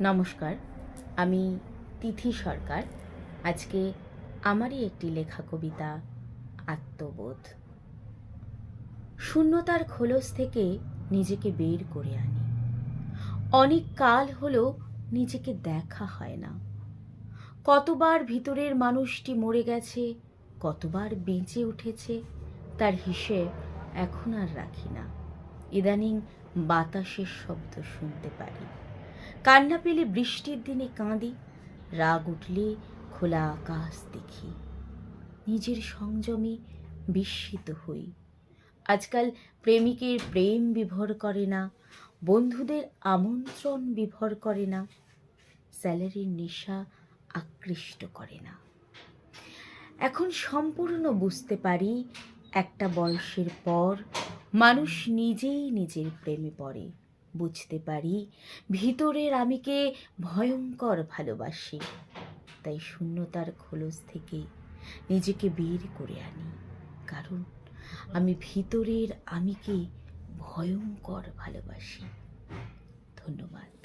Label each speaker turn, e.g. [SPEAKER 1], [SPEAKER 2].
[SPEAKER 1] নমস্কার, আমি তিথি সরকার। আজকে আমারই একটি লেখা কবিতা আত্মবোধ। শূন্যতার খোলস থেকে নিজেকে বের করে আনি। অনেক কাল হলো নিজেকে দেখা হয় না। কতবার ভিতরের মানুষটি মরে গেছে, কতবার বেঁচে উঠেছে, তার হিসেব এখন আর রাখি না। ইদানিং বাতাসের শব্দ শুনতে পারি। কান্না পেলে বৃষ্টির দিনে কাঁদি, রাগ উঠলে খোলা আকাশ দেখি। নিজের সংযমে বিস্মিত হই। আজকাল প্রেমিকের প্রেম বিভোর করে না, বন্ধুদের আমন্ত্রণ বিভোর করে না, স্যালারির নেশা আকৃষ্ট করে না। এখন সম্পূর্ণ বুঝতে পারি, একটা বয়সের পর মানুষ নিজেই নিজের প্রেমে পড়ে। বুঝতে পারি ভিতরের আমিকে ভয়ঙ্কর ভালোবাসি। তাই শূন্যতার খোলস থেকে নিজেকে বের করে আনি, কারণ আমি ভিতরের আমিকে ভয়ঙ্কর ভালোবাসি। ধন্যবাদ।